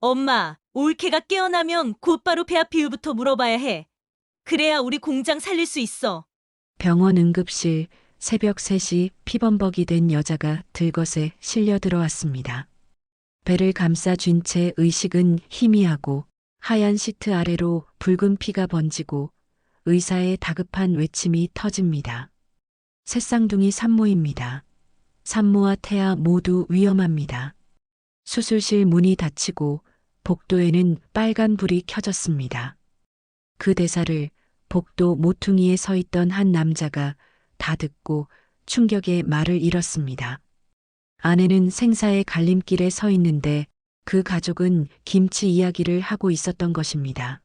엄마, 올케가 깨어나면 곧바로 폐암 비율부터 물어봐야 해. 그래야 우리 공장 살릴 수 있어. 병원 응급실 새벽 3시 피범벅이 된 여자가 들것에 실려 들어왔습니다. 배를 감싸 쥔 채 의식은 희미하고 하얀 시트 아래로 붉은 피가 번지고 의사의 다급한 외침이 터집니다. 새쌍둥이 산모입니다. 산모와 태아 모두 위험합니다. 수술실 문이 닫히고 복도에는 빨간 불이 켜졌습니다. 그 대사를 복도 모퉁이에 서 있던 한 남자가 다 듣고 충격에 말을 잃었습니다. 아내는 생사의 갈림길에 서 있는데 그 가족은 김치 이야기를 하고 있었던 것입니다.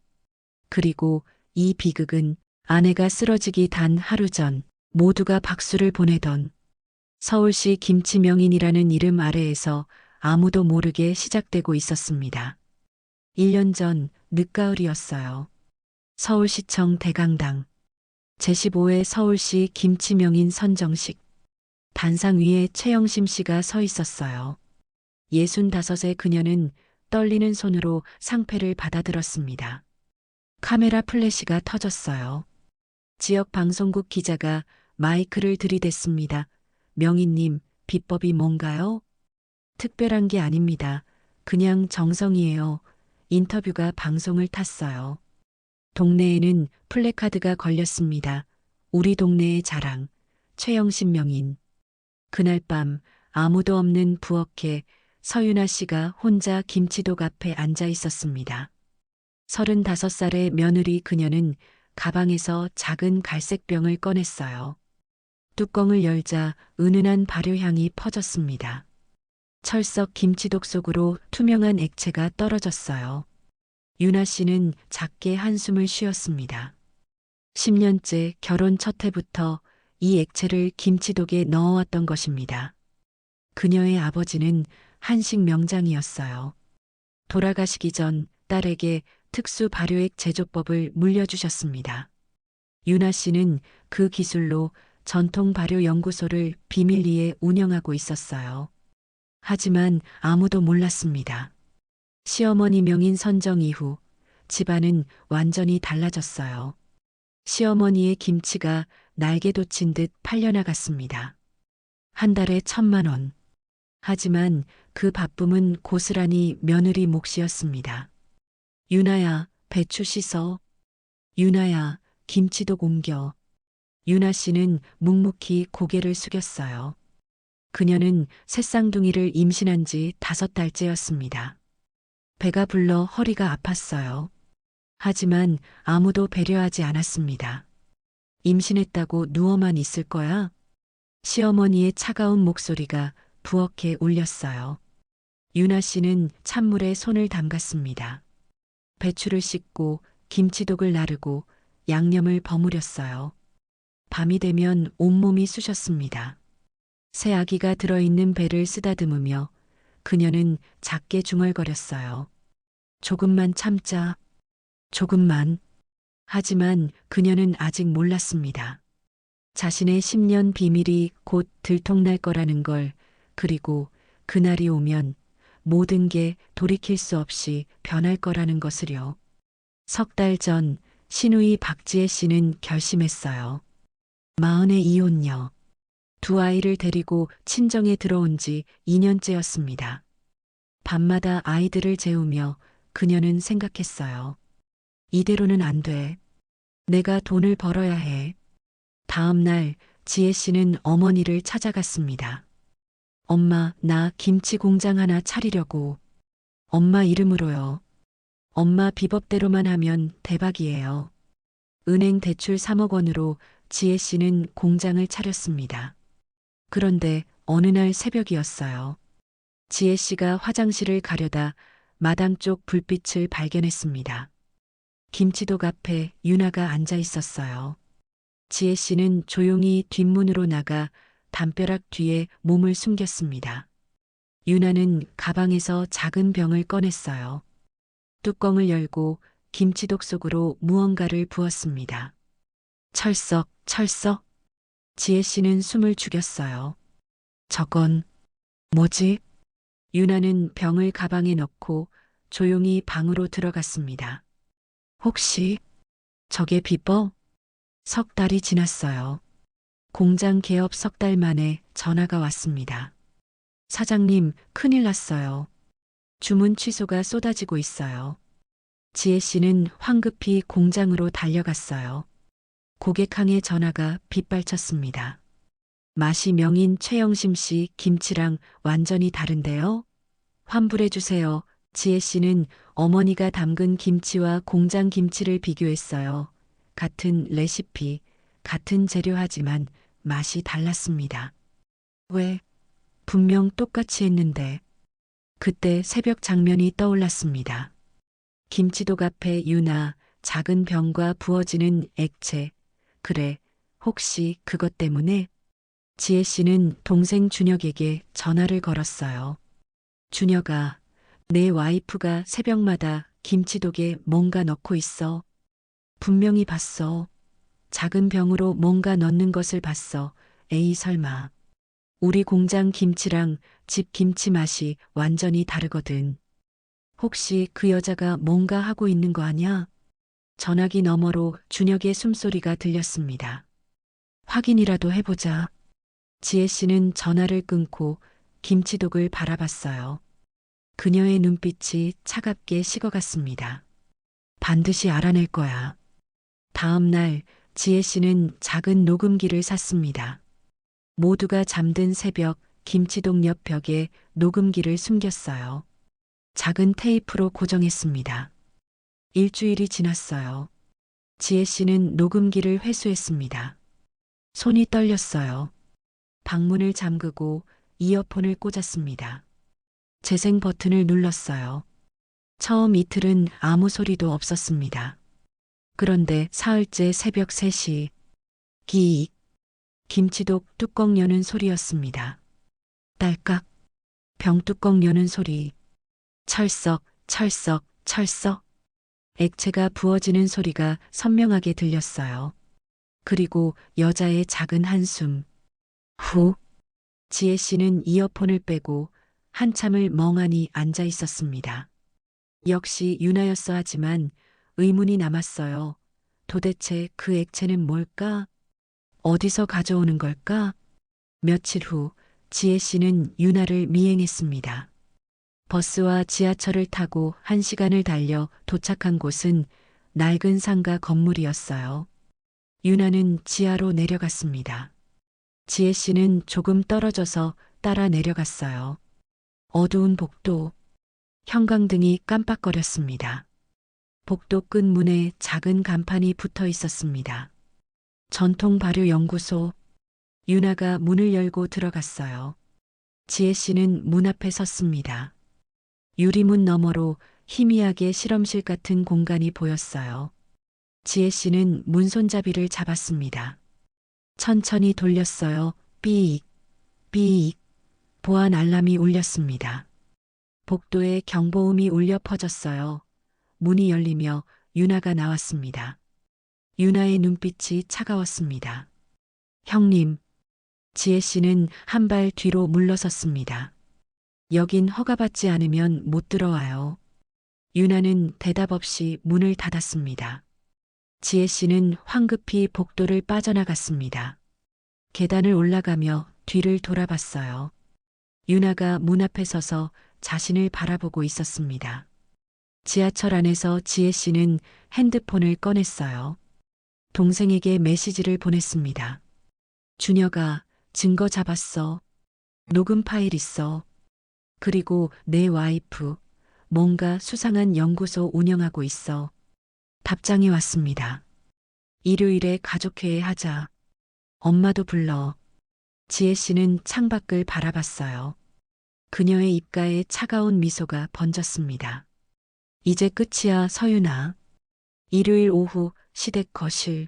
그리고 이 비극은 아내가 쓰러지기 단 하루 전 모두가 박수를 보내던 서울시 김치명인이라는 이름 아래에서 아무도 모르게 시작되고 있었습니다. 1년 전 늦가을이었어요. 서울시청 대강당 제15회 서울시 김치명인 선정식 단상 위에 최영심 씨가 서 있었어요. 65의 그녀는 떨리는 손으로 상패를 받아들었습니다. 카메라 플래시가 터졌어요. 지역 방송국 기자가 마이크를 들이댔습니다. 명인님, 비법이 뭔가요? 특별한 게 아닙니다. 그냥 정성이에요. 인터뷰가 방송을 탔어요. 동네에는 플래카드가 걸렸습니다. 우리 동네의 자랑, 최영신 명인. 그날 밤 아무도 없는 부엌에 서윤아 씨가 혼자 김치독 앞에 앉아 있었습니다. 35살의 며느리 그녀는 가방에서 작은 갈색 병을 꺼냈어요. 뚜껑을 열자 은은한 발효향이 퍼졌습니다. 철석 김치독 속으로 투명한 액체가 떨어졌어요. 윤아 씨는 작게 한숨을 쉬었습니다. 10년째 결혼 첫 해부터 이 액체를 김치독에 넣어왔던 것입니다. 그녀의 아버지는 한식 명장이었어요. 돌아가시기 전 딸에게 특수 발효액 제조법을 물려주셨습니다. 윤아 씨는 그 기술로 전통 발효 연구소를 비밀리에 운영하고 있었어요. 하지만 아무도 몰랐습니다. 시어머니 명인 선정 이후 집안은 완전히 달라졌어요. 시어머니의 김치가 날개 돋친 듯 팔려나갔습니다. 한 달에 1,000만 원. 하지만 그 바쁨은 고스란히 며느리 몫이었습니다. 유나야, 배추 씻어. 유나야, 김치도 옮겨. 유나 씨는 묵묵히 고개를 숙였어요. 그녀는 새쌍둥이를 임신한 지 5달째였습니다. 배가 불러 허리가 아팠어요. 하지만 아무도 배려하지 않았습니다. 임신했다고 누워만 있을 거야? 시어머니의 차가운 목소리가 부엌에 울렸어요. 유나 씨는 찬물에 손을 담갔습니다. 배추를 씻고 김치독을 나르고 양념을 버무렸어요. 밤이 되면 온몸이 쑤셨습니다. 새 아기가 들어있는 배를 쓰다듬으며 그녀는 작게 중얼거렸어요. 조금만 참자. 조금만. 하지만 그녀는 아직 몰랐습니다. 자신의 10년 비밀이 곧 들통날 거라는 걸, 그리고 그날이 오면 모든 게 돌이킬 수 없이 변할 거라는 것을요. 석 달 전 시누이 박지혜 씨는 결심했어요. 마흔의 이혼녀. 두 아이를 데리고 친정에 들어온 지 2년째였습니다. 밤마다 아이들을 재우며 그녀는 생각했어요. 이대로는 안 돼. 내가 돈을 벌어야 해. 다음 날 지혜 씨는 어머니를 찾아갔습니다. 엄마, 나 김치 공장 하나 차리려고. 엄마 이름으로요. 엄마 비법대로만 하면 대박이에요. 은행 대출 3억 원으로 지혜 씨는 공장을 차렸습니다. 그런데 어느 날 새벽이었어요. 지혜 씨가 화장실을 가려다 마당 쪽 불빛을 발견했습니다. 김치독 앞에 유나가 앉아 있었어요. 지혜 씨는 조용히 뒷문으로 나가 담벼락 뒤에 몸을 숨겼습니다. 유나는 가방에서 작은 병을 꺼냈어요. 뚜껑을 열고 김치독 속으로 무언가를 부었습니다. 철썩, 철썩. 지혜 씨는 숨을 죽였어요. 저건 뭐지? 유나는 병을 가방에 넣고 조용히 방으로 들어갔습니다. 혹시 저게 비법? 석 달이 지났어요. 공장 개업 석 달 만에 전화가 왔습니다. 사장님, 큰일 났어요. 주문 취소가 쏟아지고 있어요. 지혜 씨는 황급히 공장으로 달려갔어요. 고객항의 전화가 빗발쳤습니다. 맛이 명인 최영심 씨 김치랑 완전히 다른데요? 환불해 주세요. 지혜 씨는 어머니가 담근 김치와 공장 김치를 비교했어요. 같은 레시피, 같은 재료하지만 맛이 달랐습니다. 왜? 분명 똑같이 했는데. 그때 새벽 장면이 떠올랐습니다. 김치독 앞에 유나, 작은 병과 부어지는 액체. 그래, 혹시 그것 때문에? 지혜 씨는 동생 준혁에게 전화를 걸었어요. 준혁아, 내 와이프가 새벽마다 김치독에 뭔가 넣고 있어. 분명히 봤어. 작은 병으로 뭔가 넣는 것을 봤어. 에이 설마. 우리 공장 김치랑 집 김치 맛이 완전히 다르거든. 혹시 그 여자가 뭔가 하고 있는 거 아냐? 전화기 너머로 준혁의 숨소리가 들렸습니다. 확인이라도 해보자. 지혜 씨는 전화를 끊고 김치독을 바라봤어요. 그녀의 눈빛이 차갑게 식어갔습니다. 반드시 알아낼 거야. 다음 날 지혜 씨는 작은 녹음기를 샀습니다. 모두가 잠든 새벽 김치독 옆 벽에 녹음기를 숨겼어요. 작은 테이프로 고정했습니다. 일주일이 지났어요. 지혜 씨는 녹음기를 회수했습니다. 손이 떨렸어요. 방문을 잠그고 이어폰을 꽂았습니다. 재생 버튼을 눌렀어요. 처음 이틀은 아무 소리도 없었습니다. 그런데 사흘째 새벽 3시, 기익, 김치독 뚜껑 여는 소리였습니다. 딸깍, 병뚜껑 여는 소리, 철썩, 철썩, 철썩. 액체가 부어지는 소리가 선명하게 들렸어요. 그리고 여자의 작은 한숨. 후. 지혜 씨는 이어폰을 빼고 한참을 멍하니 앉아 있었습니다. 역시 유나였어 하지만 의문이 남았어요. 도대체 그 액체는 뭘까? 어디서 가져오는 걸까? 며칠 후 지혜 씨는 유나를 미행했습니다. 버스와 지하철을 타고 1시간을 달려 도착한 곳은 낡은 상가 건물이었어요. 유나는 지하로 내려갔습니다. 지혜 씨는 조금 떨어져서 따라 내려갔어요. 어두운 복도, 형광등이 깜빡거렸습니다. 복도 끝 문에 작은 간판이 붙어 있었습니다. 전통 발효 연구소. 유나가 문을 열고 들어갔어요. 지혜 씨는 문 앞에 섰습니다. 유리문 너머로 희미하게 실험실 같은 공간이 보였어요. 지혜 씨는 문 손잡이를 잡았습니다. 천천히 돌렸어요. 삐익, 삐익. 보안 알람이 울렸습니다. 복도에 경보음이 울려 퍼졌어요. 문이 열리며 유나가 나왔습니다. 유나의 눈빛이 차가웠습니다. 형님. 지혜 씨는 한 발 뒤로 물러섰습니다. 여긴 허가받지 않으면 못 들어와요. 유나는 대답 없이 문을 닫았습니다. 지혜 씨는 황급히 복도를 빠져나갔습니다. 계단을 올라가며 뒤를 돌아봤어요. 유나가 문 앞에 서서 자신을 바라보고 있었습니다. 지하철 안에서 지혜 씨는 핸드폰을 꺼냈어요. 동생에게 메시지를 보냈습니다. 준혁아, 증거 잡았어. 녹음 파일 있어. 그리고 내 와이프, 뭔가 수상한 연구소 운영하고 있어. 답장이 왔습니다. 일요일에 가족회의 하자. 엄마도 불러. 지혜 씨는 창밖을 바라봤어요. 그녀의 입가에 차가운 미소가 번졌습니다. 이제 끝이야, 서윤아. 일요일 오후 시댁 거실.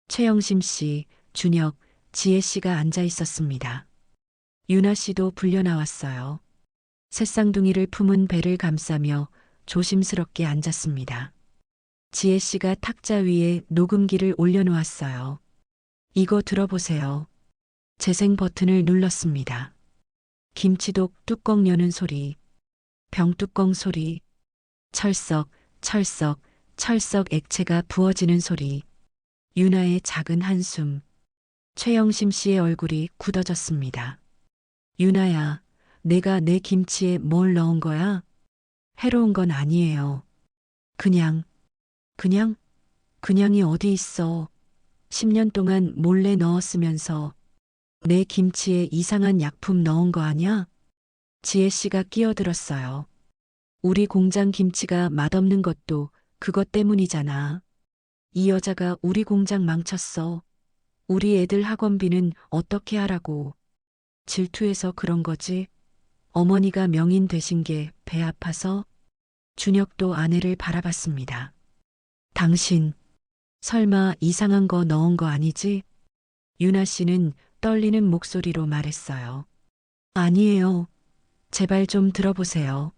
최영심 씨, 준혁, 지혜 씨가 앉아 있었습니다. 유나 씨도 불려 나왔어요. 새쌍둥이를 품은 배를 감싸며 조심스럽게 앉았습니다. 지혜 씨가 탁자 위에 녹음기를 올려놓았어요. 이거 들어보세요. 재생 버튼을 눌렀습니다. 김치독 뚜껑 여는 소리, 병뚜껑 소리, 철썩, 철썩, 철썩 액체가 부어지는 소리. 유나의 작은 한숨. 최영심 씨의 얼굴이 굳어졌습니다. 유나야, 내가 내 김치에 뭘 넣은 거야? 해로운 건 아니에요. 그냥, 그냥이 어디 있어. 10년 동안 몰래 넣었으면서 내 김치에 이상한 약품 넣은 거 아냐? 지혜 씨가 끼어들었어요. 우리 공장 김치가 맛없는 것도 그것 때문이잖아. 이 여자가 우리 공장 망쳤어. 우리 애들 학원비는 어떻게 하라고. 질투해서 그런 거지. 어머니가 명인 되신 게 배 아파서. 준혁도 아내를 바라봤습니다. 당신, 설마 이상한 거 넣은 거 아니지? 유나 씨는 떨리는 목소리로 말했어요. 아니에요. 제발 좀 들어보세요.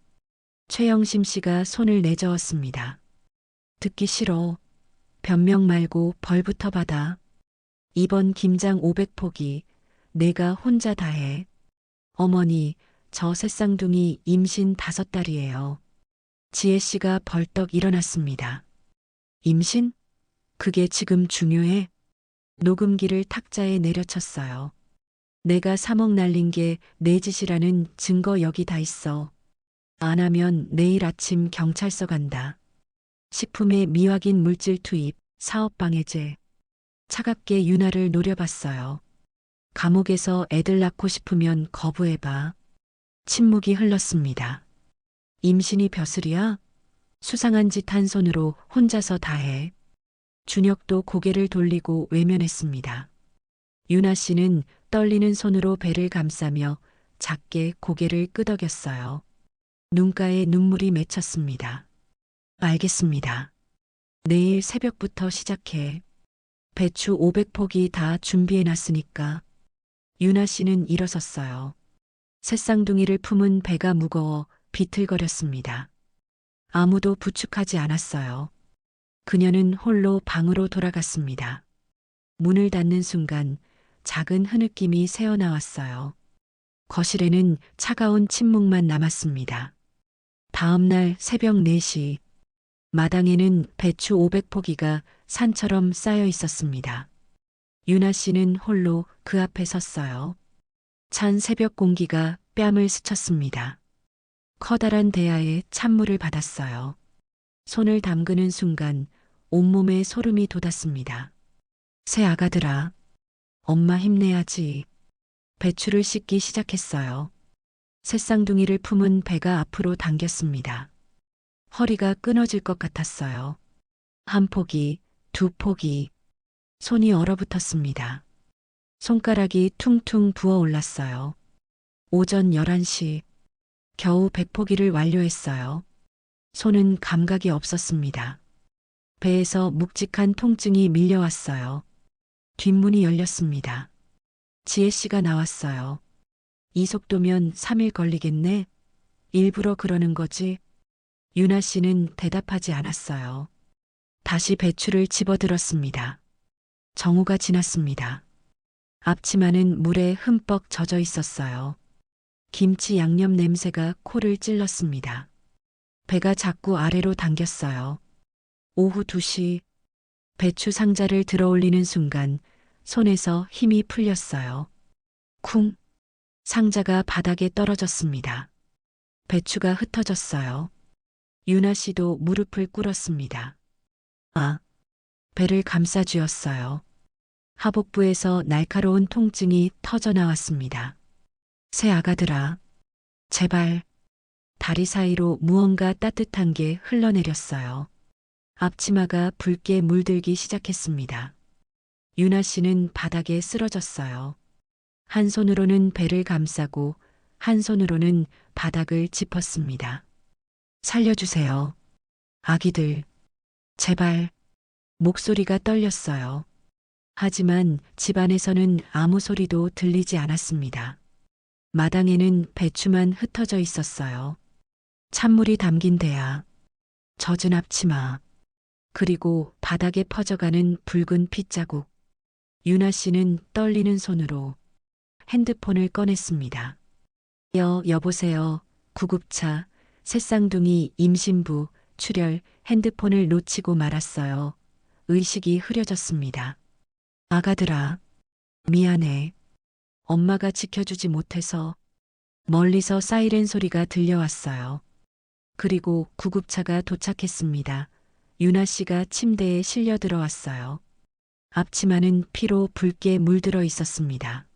최영심 씨가 손을 내저었습니다. 듣기 싫어. 변명 말고 벌부터 받아. 이번 김장 500포기 내가 혼자 다 해. 어머니, 저 새쌍둥이 임신 5달이에요. 지혜 씨가 벌떡 일어났습니다. 임신? 그게 지금 중요해? 녹음기를 탁자에 내려쳤어요. 내가 3억 날린 게 내 짓이라는 증거 여기 다 있어. 안 하면 내일 아침 경찰서 간다. 식품에 미확인 물질 투입, 사업방해죄. 차갑게 유나를 노려봤어요. 감옥에서 애들 낳고 싶으면 거부해봐. 침묵이 흘렀습니다. 임신이 벼슬이야? 수상한 짓 한 손으로 혼자서 다 해. 준혁도 고개를 돌리고 외면했습니다. 유나 씨는 떨리는 손으로 배를 감싸며 작게 고개를 끄덕였어요. 눈가에 눈물이 맺혔습니다. 알겠습니다. 내일 새벽부터 시작해. 배추 500포기 다 준비해놨으니까. 유나 씨는 일어섰어요. 새쌍둥이를 품은 배가 무거워 비틀거렸습니다. 아무도 부축하지 않았어요. 그녀는 홀로 방으로 돌아갔습니다. 문을 닫는 순간 작은 흐느낌이 새어나왔어요. 거실에는 차가운 침묵만 남았습니다. 다음 날 새벽 4시, 마당에는 배추 500포기가 산처럼 쌓여 있었습니다. 유나 씨는 홀로 그 앞에 섰어요. 찬 새벽 공기가 뺨을 스쳤습니다. 커다란 대야에 찬물을 받았어요. 손을 담그는 순간 온몸에 소름이 돋았습니다. 새 아가들아, 엄마 힘내야지. 배추를 씻기 시작했어요. 새쌍둥이를 품은 배가 앞으로 당겼습니다. 허리가 끊어질 것 같았어요. 한 포기, 두 포기. 손이 얼어붙었습니다. 손가락이 퉁퉁 부어올랐어요. 오전 11시. 겨우 100포기를 완료했어요. 손은 감각이 없었습니다. 배에서 묵직한 통증이 밀려왔어요. 뒷문이 열렸습니다. 지혜 씨가 나왔어요. 이 속도면 3일 걸리겠네? 일부러 그러는 거지? 유나 씨는 대답하지 않았어요. 다시 배추를 집어들었습니다. 정오가 지났습니다. 앞치마는 물에 흠뻑 젖어 있었어요. 김치 양념 냄새가 코를 찔렀습니다. 배가 자꾸 아래로 당겼어요. 오후 2시, 배추 상자를 들어올리는 순간 손에서 힘이 풀렸어요. 쿵! 상자가 바닥에 떨어졌습니다. 배추가 흩어졌어요. 유나 씨도 무릎을 꿇었습니다. 아! 배를 감싸쥐었어요. 하복부에서 날카로운 통증이 터져 나왔습니다. 새 아가들아, 제발. 다리 사이로 무언가 따뜻한 게 흘러내렸어요. 앞치마가 붉게 물들기 시작했습니다. 유나 씨는 바닥에 쓰러졌어요. 한 손으로는 배를 감싸고 한 손으로는 바닥을 짚었습니다. 살려주세요. 아기들. 제발. 목소리가 떨렸어요. 하지만 집안에서는 아무 소리도 들리지 않았습니다. 마당에는 배추만 흩어져 있었어요. 찬물이 담긴 대야, 젖은 앞치마, 그리고 바닥에 퍼져가는 붉은 핏자국. 유나 씨는 떨리는 손으로 핸드폰을 꺼냈습니다. 여보세요. 구급차, 새쌍둥이 임신부 출혈, 핸드폰을 놓치고 말았어요. 의식이 흐려졌습니다. 아가들아, 미안해. 엄마가 지켜주지 못해서. 멀리서 사이렌 소리가 들려왔어요. 그리고 구급차가 도착했습니다. 유나 씨가 침대에 실려 들어왔어요. 앞치마는 피로 붉게 물들어 있었습니다.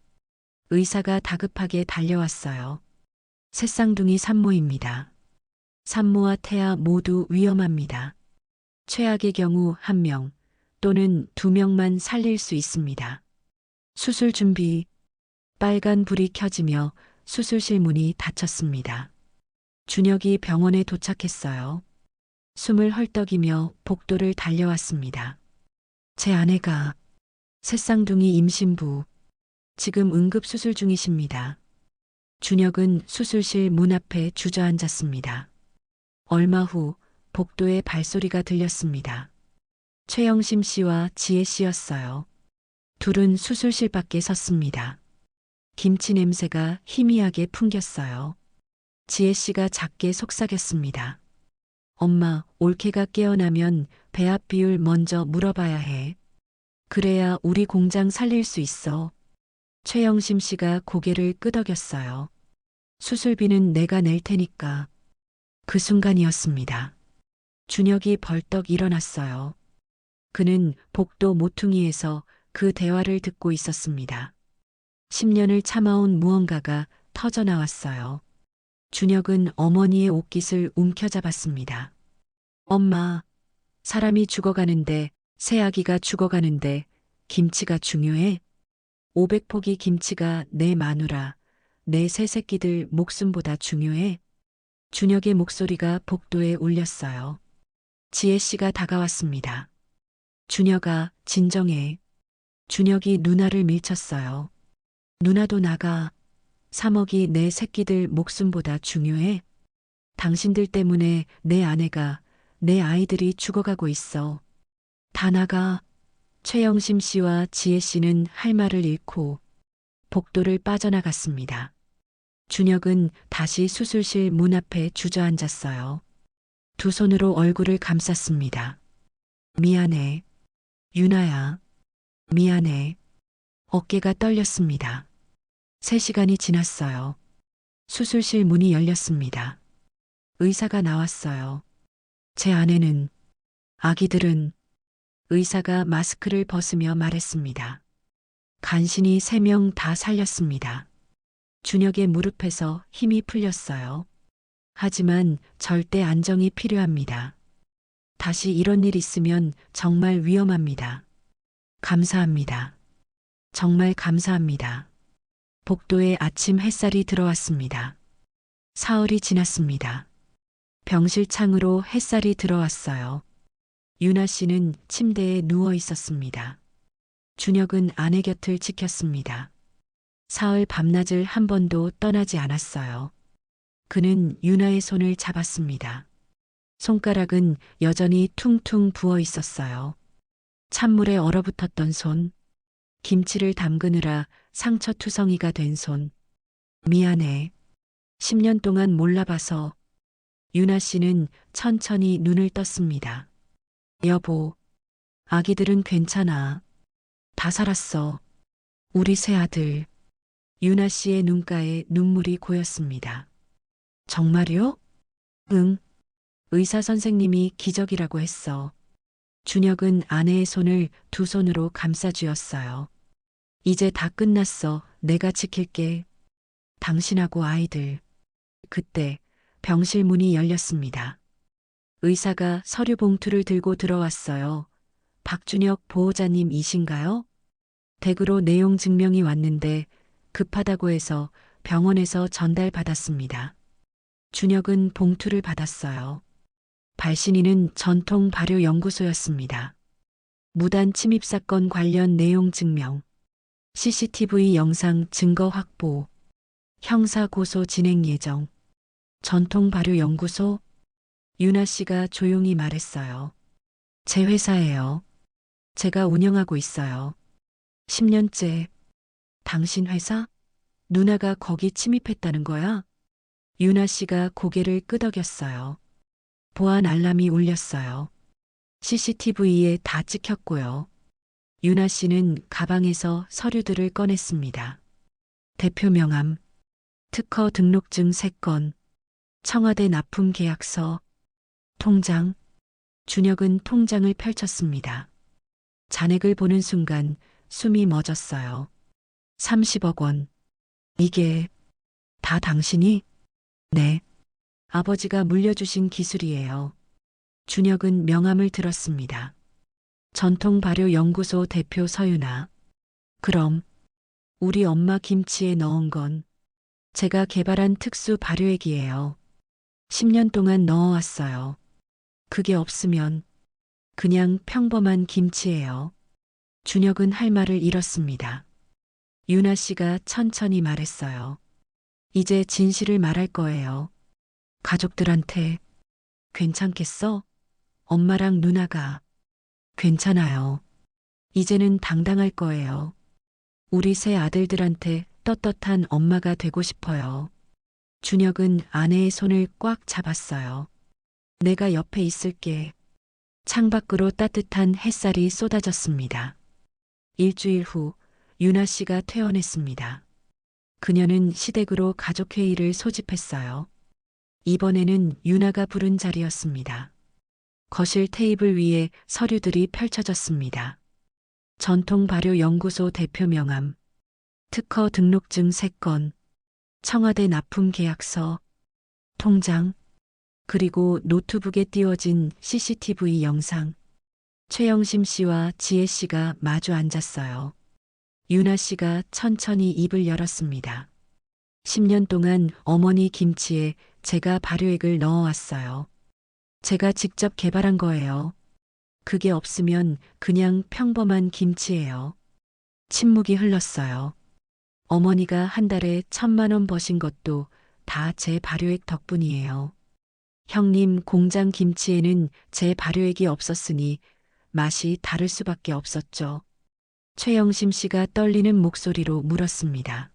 의사가 다급하게 달려왔어요. 새쌍둥이 산모입니다. 산모와 태아 모두 위험합니다. 최악의 경우 1명 또는 2명만 살릴 수 있습니다. 수술 준비. 빨간 불이 켜지며 수술실 문이 닫혔습니다. 준혁이 병원에 도착했어요. 숨을 헐떡이며 복도를 달려왔습니다. 제 아내가 새쌍둥이 임신부. 지금 응급수술 중이십니다. 준혁은 수술실 문 앞에 주저앉았습니다. 얼마 후 복도에 발소리가 들렸습니다. 최영심 씨와 지혜 씨였어요. 둘은 수술실 밖에 섰습니다. 김치 냄새가 희미하게 풍겼어요. 지혜 씨가 작게 속삭였습니다. 엄마, 올케가 깨어나면 배합 비율 먼저 물어봐야 해. 그래야 우리 공장 살릴 수 있어. 최영심 씨가 고개를 끄덕였어요. 수술비는 내가 낼 테니까. 그 순간이었습니다. 준혁이 벌떡 일어났어요. 그는 복도 모퉁이에서 그 대화를 듣고 있었습니다. 10년을 참아온 무언가가 터져 나왔어요. 준혁은 어머니의 옷깃을 움켜잡았습니다. 엄마, 사람이 죽어가는데, 새 아기가 죽어가는데, 김치가 중요해? 500포기 김치가 내 마누라, 내 새 새끼들 목숨보다 중요해? 준혁의 목소리가 복도에 울렸어요. 지혜 씨가 다가왔습니다. 준혁아, 진정해. 준혁이 누나를 밀쳤어요. 누나도 나가. 3억이 내 새끼들 목숨보다 중요해? 당신들 때문에 내 아내가, 내 아이들이 죽어가고 있어. 다 나가. 최영심 씨와 지혜 씨는 할 말을 잃고 복도를 빠져나갔습니다. 준혁은 다시 수술실 문 앞에 주저앉았어요. 두 손으로 얼굴을 감쌌습니다. 미안해. 유나야. 미안해. 어깨가 떨렸습니다. 3시간이 지났어요. 수술실 문이 열렸습니다. 의사가 나왔어요. 제 아내는, 아기들은. 의사가 마스크를 벗으며 말했습니다. 간신히 3명 다 살렸습니다. 준혁의 무릎에서 힘이 풀렸어요. 하지만 절대 안정이 필요합니다. 다시 이런 일 있으면 정말 위험합니다. 감사합니다. 정말 감사합니다. 복도에 아침 햇살이 들어왔습니다. 사흘이 지났습니다. 병실 창으로 햇살이 들어왔어요. 유나 씨는 침대에 누워 있었습니다. 준혁은 아내 곁을 지켰습니다. 사흘 밤낮을 한 번도 떠나지 않았어요. 그는 유나의 손을 잡았습니다. 손가락은 여전히 퉁퉁 부어 있었어요. 찬물에 얼어붙었던 손, 김치를 담그느라 상처투성이가 된 손. 미안해. 10년 동안 몰라봐서. 유나 씨는 천천히 눈을 떴습니다. 여보, 아기들은 괜찮아. 다 살았어. 우리 새 아들. 유나 씨의 눈가에 눈물이 고였습니다. 정말요? 응. 의사 선생님이 기적이라고 했어. 준혁은 아내의 손을 두 손으로 감싸쥐었어요. 이제 다 끝났어. 내가 지킬게. 당신하고 아이들. 그때 병실 문이 열렸습니다. 의사가 서류 봉투를 들고 들어왔어요. 박준혁 보호자님이신가요? 댁으로 내용 증명이 왔는데 급하다고 해서 병원에서 전달받았습니다. 준혁은 봉투를 받았어요. 발신인은 전통 발효 연구소였습니다. 무단 침입 사건 관련 내용 증명, CCTV 영상 증거 확보, 형사 고소 진행 예정. 전통 발효 연구소? 유나 씨가 조용히 말했어요. 제 회사예요. 제가 운영하고 있어요. 10년째. 당신 회사? 누나가 거기 침입했다는 거야? 유나 씨가 고개를 끄덕였어요. 보안 알람이 울렸어요. CCTV에 다 찍혔고요. 유나 씨는 가방에서 서류들을 꺼냈습니다. 대표 명함, 특허 등록증 3건, 청와대 납품 계약서, 통장. 준혁은 통장을 펼쳤습니다. 잔액을 보는 순간 숨이 멎었어요. 30억 원. 이게 다 당신이? 네. 아버지가 물려주신 기술이에요. 준혁은 명함을 들었습니다. 전통발효연구소 대표 서유나. 그럼 우리 엄마 김치에 넣은 건 제가 개발한 특수 발효액이에요. 10년 동안 넣어왔어요. 그게 없으면 그냥 평범한 김치예요. 준혁은 할 말을 잃었습니다. 유나 씨가 천천히 말했어요. 이제 진실을 말할 거예요. 가족들한테. 괜찮겠어? 엄마랑 누나가. 괜찮아요. 이제는 당당할 거예요. 우리 세 아들들한테 떳떳한 엄마가 되고 싶어요. 준혁은 아내의 손을 꽉 잡았어요. 내가 옆에 있을게. 창밖으로 따뜻한 햇살이 쏟아졌습니다. 일주일 후 유나 씨가 퇴원했습니다. 그녀는 시댁으로 가족회의를 소집했어요. 이번에는 유나가 부른 자리였습니다. 거실 테이블 위에 서류들이 펼쳐졌습니다. 전통발효연구소 대표 명함, 특허 등록증 3건, 청와대 납품 계약서, 통장, 그리고 노트북에 띄워진 CCTV 영상. 최영심 씨와 지혜 씨가 마주 앉았어요. 유나 씨가 천천히 입을 열었습니다. 10년 동안 어머니 김치에 제가 발효액을 넣어왔어요. 제가 직접 개발한 거예요. 그게 없으면 그냥 평범한 김치예요. 침묵이 흘렀어요. 어머니가 한 달에 1,000만 원 버신 것도 다 제 발효액 덕분이에요. 형님 공장 김치에는 제 발효액이 없었으니 맛이 다를 수밖에 없었죠. 최영심 씨가 떨리는 목소리로 물었습니다.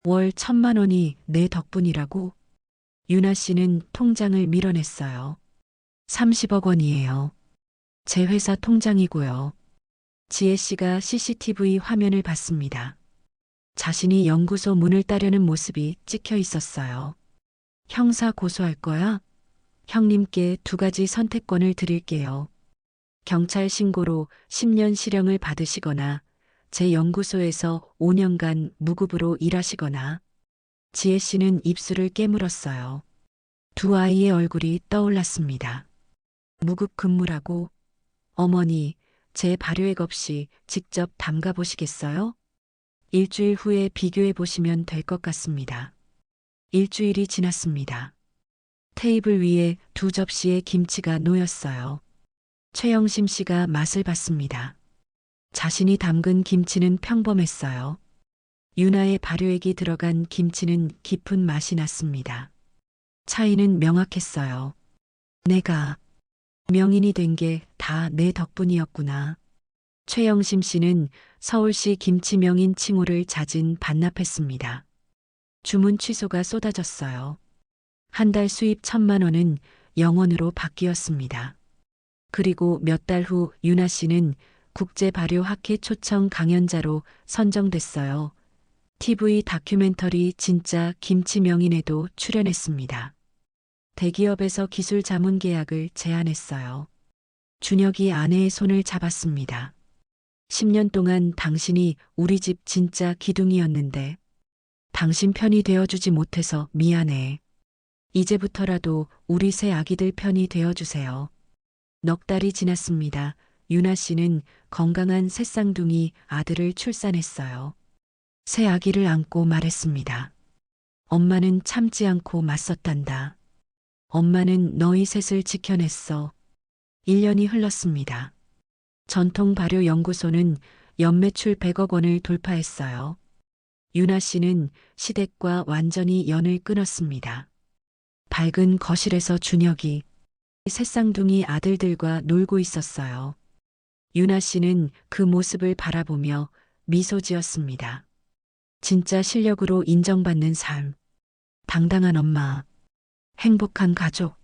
월 1,000만 원이 내 덕분이라고? 유나 씨는 통장을 밀어냈어요. 30억 원이에요. 제 회사 통장이고요. 지혜 씨가 CCTV 화면을 봤습니다. 자신이 연구소 문을 따려는 모습이 찍혀 있었어요. 형사 고소할 거야? 형님께 2가지 선택권을 드릴게요. 경찰 신고로 10년 실형을 받으시거나 제 연구소에서 5년간 무급으로 일하시거나. 지혜 씨는 입술을 깨물었어요. 두 아이의 얼굴이 떠올랐습니다. 무급 근무라고? 어머니, 제 발효액 없이 직접 담가 보시겠어요? 일주일 후에 비교해 보시면 될 것 같습니다. 일주일이 지났습니다. 테이블 위에 2접시의 김치가 놓였어요. 최영심 씨가 맛을 봤습니다. 자신이 담근 김치는 평범했어요. 유나의 발효액이 들어간 김치는 깊은 맛이 났습니다. 차이는 명확했어요. 내가 명인이 된 게 다 내 덕분이었구나. 최영심 씨는 서울시 김치명인 칭호를 자진 반납했습니다. 주문 취소가 쏟아졌어요. 한 달 수입 1,000만 원은 영원으로 바뀌었습니다. 그리고 몇 달 후 유나 씨는 국제발효학회 초청 강연자로 선정됐어요. TV 다큐멘터리 진짜 김치명인에도 출연했습니다. 대기업에서 기술 자문 계약을 제안했어요. 준혁이 아내의 손을 잡았습니다. 10년 동안 당신이 우리 집 진짜 기둥이었는데 당신 편이 되어주지 못해서 미안해. 이제부터라도 우리 새 아기들 편이 되어주세요. 넉 달이 지났습니다. 유나 씨는 건강한 새쌍둥이 아들을 출산했어요. 새 아기를 안고 말했습니다. 엄마는 참지 않고 맞섰단다. 엄마는 너희 셋을 지켜냈어. 1년이 흘렀습니다. 전통발효연구소는 연매출 100억 원을 돌파했어요. 유나 씨는 시댁과 완전히 연을 끊었습니다. 밝은 거실에서 준혁이 새쌍둥이 아들들과 놀고 있었어요. 유나 씨는 그 모습을 바라보며 미소 지었습니다. 진짜 실력으로 인정받는 삶, 당당한 엄마, 행복한 가족.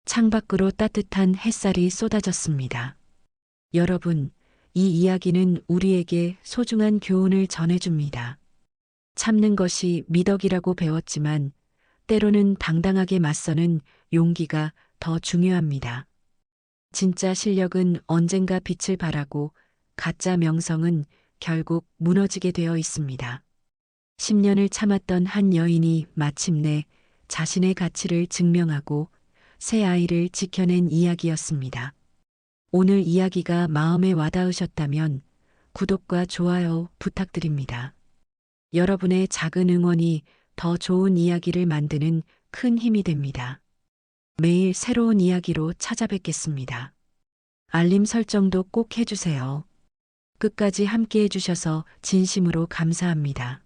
창밖으로 따뜻한 햇살이 쏟아졌습니다. 여러분, 이 이야기는 우리에게 소중한 교훈을 전해줍니다. 참는 것이 미덕이라고 배웠지만 때로는 당당하게 맞서는 용기가 더 중요합니다. 진짜 실력은 언젠가 빛을 발하고 가짜 명성은 결국 무너지게 되어 있습니다. 10년을 참았던 한 여인이 마침내 자신의 가치를 증명하고 새 아이를 지켜낸 이야기였습니다. 오늘 이야기가 마음에 와닿으셨다면 구독과 좋아요 부탁드립니다. 여러분의 작은 응원이 더 좋은 이야기를 만드는 큰 힘이 됩니다. 매일 새로운 이야기로 찾아뵙겠습니다. 알림 설정도 꼭 해주세요. 끝까지 함께 해주셔서 진심으로 감사합니다.